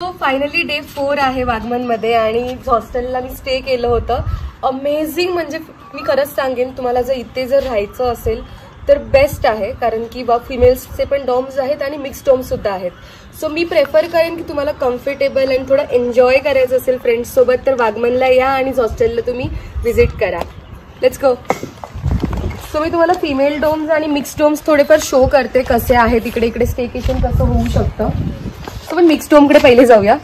तो finally day 4 आहे वाघमनमध्ये आणि हॉस्टेलला मी स्टे केलं होतं. अमेझिंग, म्हणजे मी खरंच सांगेन तुम्हाला जर इथे जर राहायचं असेल तर बेस्ट आहे, कारण की फिमेल्सचे पण डॉर्म्स आहेत आणि मिक्स डॉर्म्स सुद्धा आहेत. सो मी प्रेफर करेन की तुम्हाला कम्फर्टेबल आणि थोडं एन्जॉय करायचं असेल फ्रेंड्स सोबत तर वाघमनला या आणि हॉस्टेलला तुम्ही व्हिजिट करा. Let's go. सो मी तुम्हाला फिमेल डॉर्म्स आणि मिक्स डॉर्म्स थोडेफार शो करते कसे आहेत इकडे. इकडे स्टेकेशन कसं होऊ शकतं. सो आपण मिक्स डॉर्मकडे पहिले जाऊया.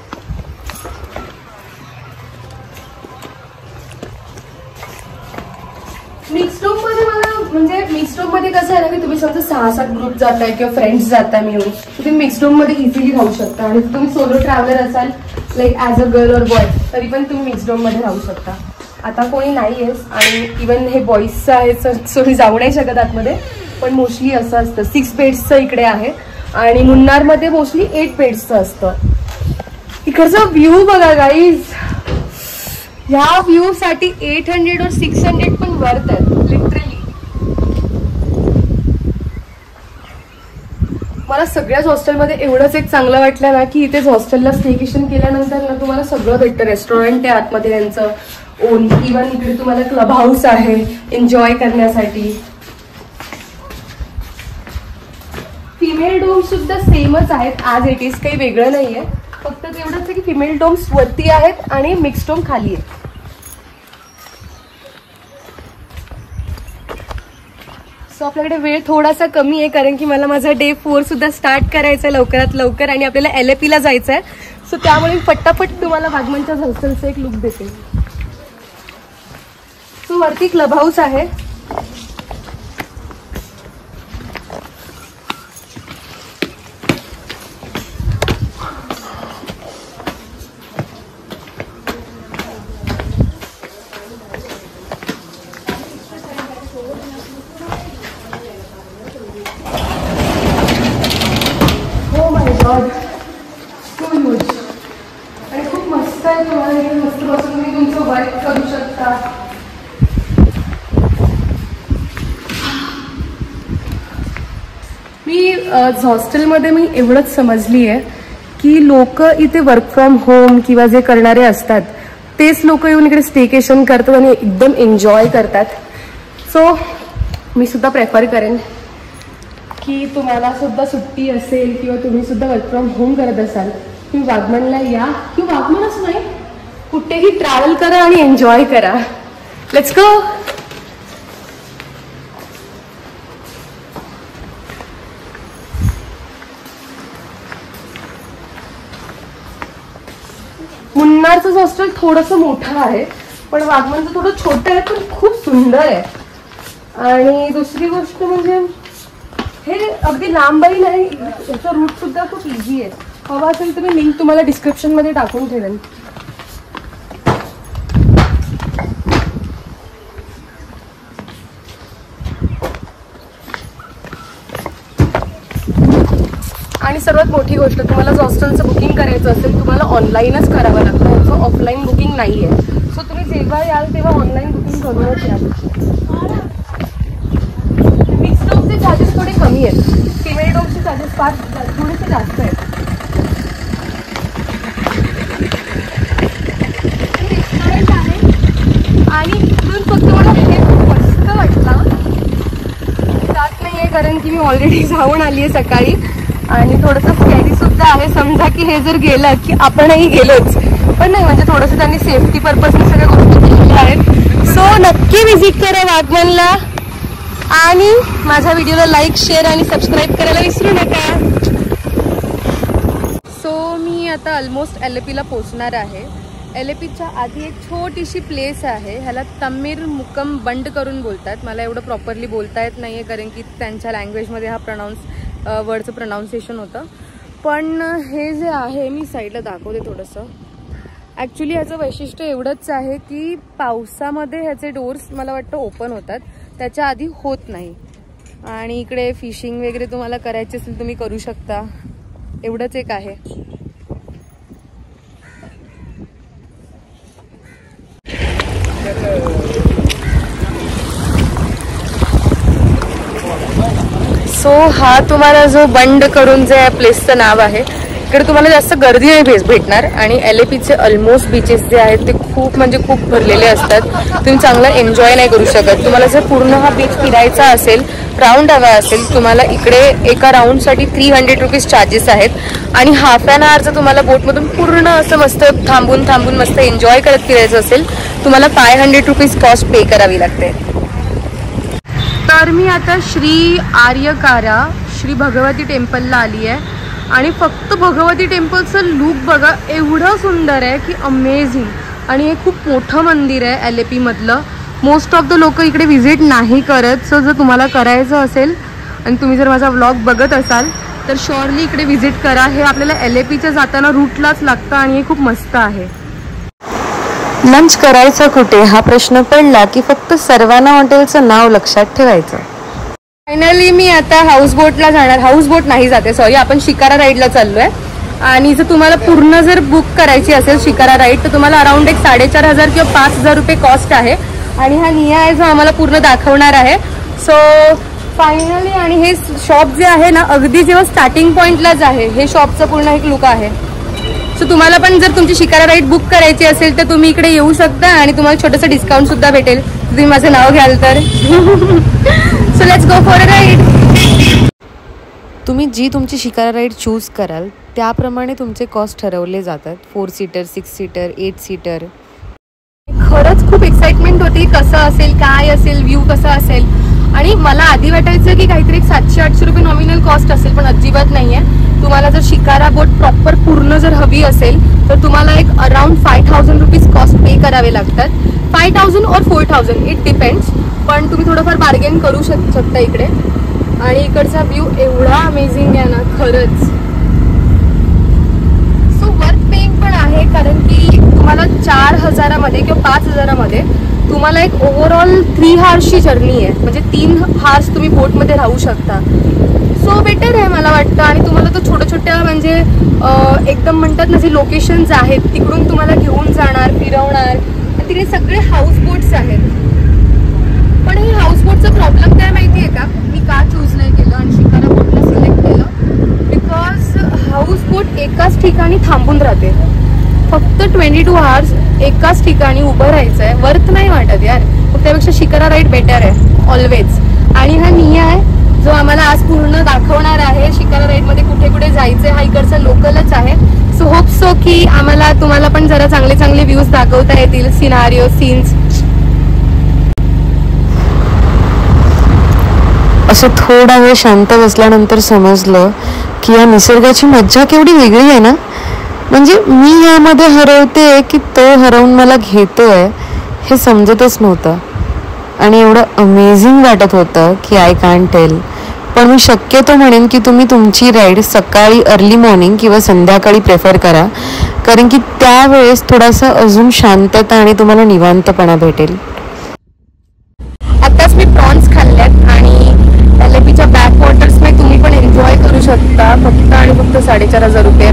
मिक्स डॉर्म मध्ये म्हणजे मिक्स डॉर्म मध्ये कसं आहे ना की तुम्ही समजा 6-7 ग्रुप जाताय किंवा फ्रेंड्स जाताय मिळून, तुम्ही मिक्स डॉर्म मध्ये इझिली राहू शकता. आणि तुम्ही सोलो ट्रॅव्हलर असाल लाईक ॲज अ गर्ल और बॉय तरी पण तुम्ही मिक्स डॉर्म मध्ये राहू शकता. आता कोणी नाही आहेस आणि इवन हे बॉईजचं आहे सो मी जाऊ नाही शकत आतमध्ये, पण मोस्टली असं असतं 6 बेड्सचं इकडे आहे आणि मुन्नारमध्ये मोस्टली 8 बेड्सचं असतं. इकडचा व्ह्यू बघा गाईज, ह्या व्ह्यू साठी 800 और 600 पण वर्थ आहेत लिटरली. मला सगळ्याच हॉस्टेलमध्ये एवढंच एक चांगलं वाटलं ना की इथेच हॉस्टेलला स्टेकेशन केल्यानंतर ना तुम्हाला सगळं भेटतं. रेस्टॉरंट आहे आतमध्ये त्यांचं ओन, इवन इकडे तुम्हाला क्लब हाऊस आहे एन्जॉय करण्यासाठी. फिमेल डॉर्म्स सुद्धा सेमच आहेत ॲज इट इज, काही वेगळं नाहीये. फक्त तेवढंच आहे की फिमेल डॉर्म्स वरती आहेत आणि मिक्स डॉर्म खाली आहे. सो आपल्याकडे वेळ थोडासा कमी आहे कारण की मला माझा डे 4 सुद्धा स्टार्ट करायचा आहे लवकरात लवकर आणि आपल्याला LAP ला जायचं आहे. सो त्यामुळे मी पट्टापट तुम्हाला वाघमनच्या हॉस्टेलचं एक लुक देते. सो वरती क्लब हाऊस आहे. आणि खूप मस्त आहे. तुम्हाला इथे मस्त बसून तुम्ही तुमचं वर्क करू शकता. मी हॉस्टेलमध्ये मी एवढंच समजली आहे की लोक इथे वर्क फ्रॉम होम किंवा जे करणारे असतात तेच लोक येऊन इकडे स्टेकेशन करतात आणि एकदम एन्जॉय करतात. सो मी सुद्धा प्रेफर करेन की तुम्हाला सुद्धा सुट्टी असेल किंवा तुम्ही सुद्धा वर्क फ्रॉम होम करत असाल तुम्ही वाघमनला या किंवा वाघमनच नाही कुठेही ट्रॅव्हल करा आणि एन्जॉय करा. Let's go. मुन्नारचं हॉस्टेल थोडंसं मोठं आहे पण वाघमनचं थोडं छोटं आहे पण खूप सुंदर आहे. आणि दुसरी गोष्ट म्हणजे हे अगदी लांबही नाही, याचा रूट सुद्धा खूप इझी आहे. हवा असेल तर मी लिंक तुम्हाला डिस्क्रिप्शन मध्ये टाकून ठेवेन. आणि सर्वात मोठी गोष्ट, तुम्हाला जर हॉस्टेलचं बुकिंग करायचं असेल तुम्हाला ऑनलाईनच करावं लागतं, याचं ऑफलाईन बुकिंग नाही आहे. सो तुम्ही जेव्हा याल तेव्हा ऑनलाईन बुकिंग करूनच याल. मिक्स डॉर्मचे चार्जेस थोडे कमी आहेत, फिमेल डॉर्मचे चार्जेस थोडेसे जास्त आहेत. रेस्टॉरंट आहे आणि इकडून फक्त मला हे मस्त वाटलं जात नाही आहे कारण की मी ऑलरेडी जाऊन आली आहे सकाळी आणि थोडंसं स्कॅरी सुद्धा आहे. समजा की हे जर गेलं की आपणही गेलोच, पण नाही म्हणजे थोडंसं त्यांनी सेफ्टी पर्पजने सगळ्या गोष्टी केलेल्या आहेत. सो नक्की व्हिजिट करा वाघमनला आणि माझ्या व्हिडिओला लाईक, शेअर आणि सबस्क्राईब करायला विसरू नका. सो मी आता ऑलमोस्ट LAP ला पोचणार आहे. LAPच्या आधी एक छोटीशी प्लेस आहे, ह्याला तमीर मुकम बंड करून बोलतात. मला एवढं प्रॉपरली बोलता येत नाही आहे कारण की त्यांच्या लँग्वेजमध्ये हा वर्डचं प्रोनाऊन्सिएशन होतं. पण हे जे आहे मी साईडला दाखवते थोडंसं. ॲक्च्युली ह्याचं वैशिष्ट्य एवढंच आहे की पावसामध्ये ह्याचे डोर्स मला वाटतं ओपन होतात, त्याच्या आधी होत नाही. आणि इकडे फिशिंग वगैरे तुम्हाला करायची असेल तुम्ही करू शकता, एवढंच एक आहे. सो हा तुम्हाला जो बंड करून जे प्लेसचं नाव आहे इकडे तुम्हाला जास्त गर्दी नाही भेटणार आणि LAPचे ऑलमोस्ट बीचेस जे आहेत ते खूप म्हणजे खूप भरलेले असतात. तुम्ही चांगलं एन्जॉय नाही करू शकत. तुम्हाला जर पूर्ण हा बीच फिरायचा असेल, राऊंड हवा असेल, तुम्हाला इकडे एका राऊंडसाठी 300 रुपीज चार्जेस आहेत आणि हाफ ॲन आवरचं तुम्हाला बोटमधून पूर्ण असं मस्त थांबून थांबून मस्त एन्जॉय करत फिरायचं असेल तुम्हाला 500 रुपीज कॉस्ट पे करावी लागते. तर मी आता श्री आर्यकारा श्री भगवती टेम्पलला आली आहे आणि फक्त भगवती टेम्पलचं लुक बघा, एवढं सुंदर आहे की अमेझिंग. आणि हे खूप मोठं मंदिर आहे LAP मधलं. मोस्ट ऑफ द लोक इकडे व्हिजिट नाही करत. सो जर तुम्हाला करायचं असेल आणि तुम्ही जर माझा व्लॉग बघत असाल तर श्युअरली इकडे व्हिजिट करा. हे आपल्याला LAPच्या जाताना रूटलाच लागतं आणि हे खूप मस्त आहे. लंच करायचं कुठे हा प्रश्न पडला की फक्त सर्वाना हॉटेलचं नाव लक्षात ठेवायचं. फायनली मी आता हाऊसबोटला जाणार. हाऊसबोट नाही जाते, सॉरी, आपण शिकारा राईडला चाललोय. आणि जर तुम्हाला पूर्ण जर बुक करायची असेल शिकारा राईड तर तुम्हाला अराउंड एक 4,500 किंवा 5,000 रुपये कॉस्ट आहे. आणि हा निया आहे जो आम्हाला पूर्ण दाखवणार आहे. सो फायनली, आणि हे शॉप जे आहे ना अगदी जेव्हा स्टार्टिंग पॉईंटलाच आहे. हे शॉपचं पूर्ण एक लुक आहे. सो तुम्हाला पण जर तुमची शिकारा राईड बुक करायची असेल तर तुम्ही इकडे येऊ शकता आणि तुम्हाला छोटंसं डिस्काउंट सुद्धा भेटेल तुम्ही माझं नाव घ्याल तर. So let's go for a ride. तुम्ही जी तुमची शिकारा राईड चूज कराल त्याप्रमाणे तुमचे कॉस्ट ठरवले जातात. 4 सीटर, 6 सीटर, 8 सीटर. खरंच खूप एक्साइटमेंट होती, कसं असेल, काय असेल, व्ह्यू कसा असेल. आणि मला आधी वाटायचं की काहीतरी 700-800 रुपये नॉमिनल कॉस्ट असेल, पण अजिबात नाहीये. तुम्हाला जर शिकारा बोट प्रॉपर पूर्ण जर हवी असेल तर तुम्हाला एक अराउंड 5,000 रुपीज कॉस्ट पे करावे लागतात. 5,000 और 4,000 इट डिपेंड्स. पण तुम्ही थोडंफार बार्गेन करू शकता इकडे. आणि इकडचा व्ह्यू एवढा अमेझिंग आहे ना खरंच. सो वर्थ पेइंग पण आहे, कारण की तुम्हाला 4,000 किंवा 5,000 तुम्हाला एक ओव्हरऑल 3 हार्सची जर्नी आहे. म्हणजे 3 हार्स तुम्ही बोटमध्ये राहू शकता. सो बेटर आहे मला वाटतं. आणि तुम्हाला तो छोट्या छोट्या म्हणजे एकदम म्हणतात ना जे लोकेशन्स आहेत तिकडून तुम्हाला घेऊन जाणार, फिरवणार. आणि तिकडे सगळे हाऊसबोट्स आहेत. पण हे हाऊसबोटचा प्रॉब्लेम काय माहिती आहे का, मी का चूज नाही केलं आणि शिकारा बोटला सिलेक्ट केलं, बिकॉज हाऊसबोट एकाच ठिकाणी थांबून राहते. फक्त 22 आवर्स एकाच ठिकाणी उभं राहायचं आहे. वर्थ नाही वाटत यार. मग त्यापेक्षा शिकारा राईड बेटर आहे ऑलवेज. आणि हा निया आहे जो आम्हाला आज पूर्ण दाखवणार आहे शिकारा राईडमध्ये कुठे कुठे जायचं. हा इकडचा लोकलच आहे. सो होप सो की आम्हाला तुम्हाला पण जरा चांगले चांगले व्ह्यूज दाखवता येतील, सिनारिओ, सीन्स. असं थोडा वेळ शांत बसल्यानंतर समजलं की या निसर्गाची मज्जा केवढी वेगळी आहे ना. म्हणजे मी यामध्ये हरवते की तो हरवून मला घेतोय हे समजतच नव्हतं. आणि एवढं अमेझिंग वाटत होतं की आय कांट टेल. पण मी शक्यतो म्हणेन की तुम्ही तुमची राईड सकाळी अर्ली मॉर्निंग किंवा संध्याकाळी प्रेफर करा, कारण की त्यावेळेस थोडासा अजून शांतता आणि तुम्हाला निवांतपणा भेटेल. आताच मी प्रॉन्स खाल्ल्यात आणि LAPच्या बॅक वॉटर्समध्ये तुम्ही पण एन्जॉय करू शकता. फक्त आणि फक्त 4,500 रुपये.